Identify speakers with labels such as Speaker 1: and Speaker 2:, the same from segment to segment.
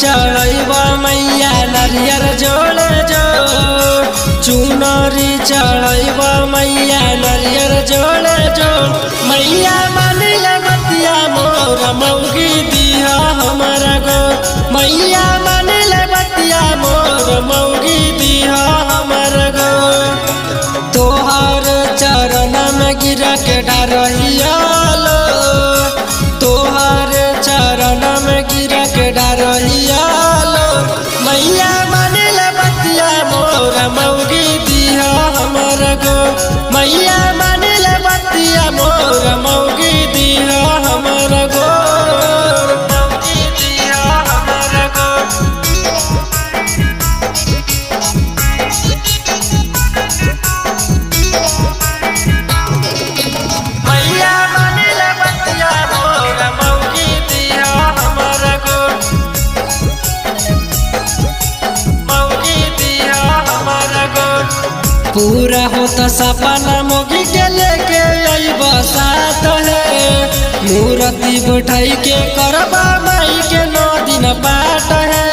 Speaker 1: चढ़ैबा मैया नरियर जोड़े जो चुनरी चढ़ैबा मैया नरियर जोड़े जो मैया मानिल बतिया मोर मौगी दिया हमारा गो मैया मानिल बतिया मोर मौगी दिया हमारा गो तोहर चरण में गिर के डरहियालो तोहर चरण में गिर के डरहियालो मैया मानिल बतिया मोर मौगी दिया हमारा गो मैया मानिल बतिया मोर मौगी दिया हमारा गो मौगी दिया हमारा गो मैया मानिल बतिया मोर मौगी दिया हमारा गो मौगी दिया हमारा गो पूरा होता सपना मौगी के लेके अइबा साथ है मूर्ति बैठाई के करबा माई के 9 दिन पाठ है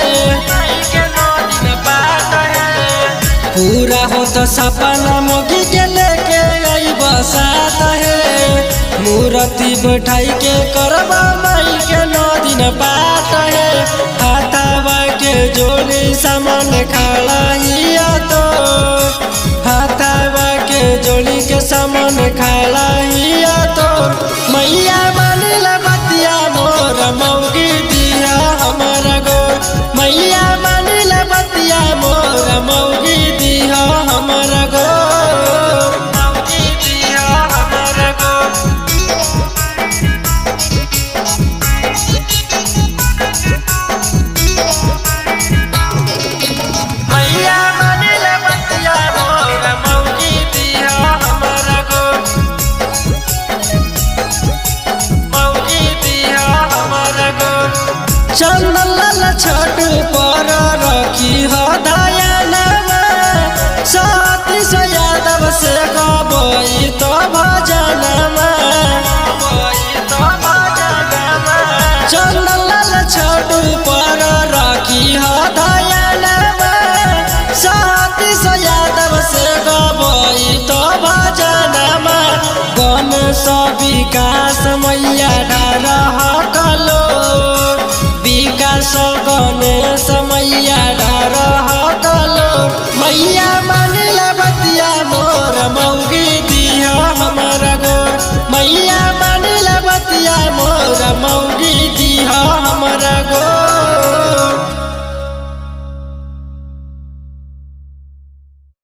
Speaker 1: पूरा होता सपना मौगी के लेके अइबा साथ है मूर्ति बैठाई के करबा माई के 9 दिन पाठ है हाथावा के जोड़ी सामान खड़ा हिया तो हाथावा के जोड़ी के सामान खड़ा हिया तो मैया मानिल बतिया मोर मौगी दिया हमारा गो मैया मानिल बतिया मोर मौगी दिया हमारा गो मौगी दिया हमारा गो मैया मानिल बतिया मोर मौगी दिया हमारा गो मौगी दिया हमारा गो चंदन छठ पर रखी हो दयानवा साथी से यादव से गबई तो भजनमा चंदन छठ पर रखी हो दयानवा साथी से यादव से गबई तो भजनमा गणेश विकास मैया डारा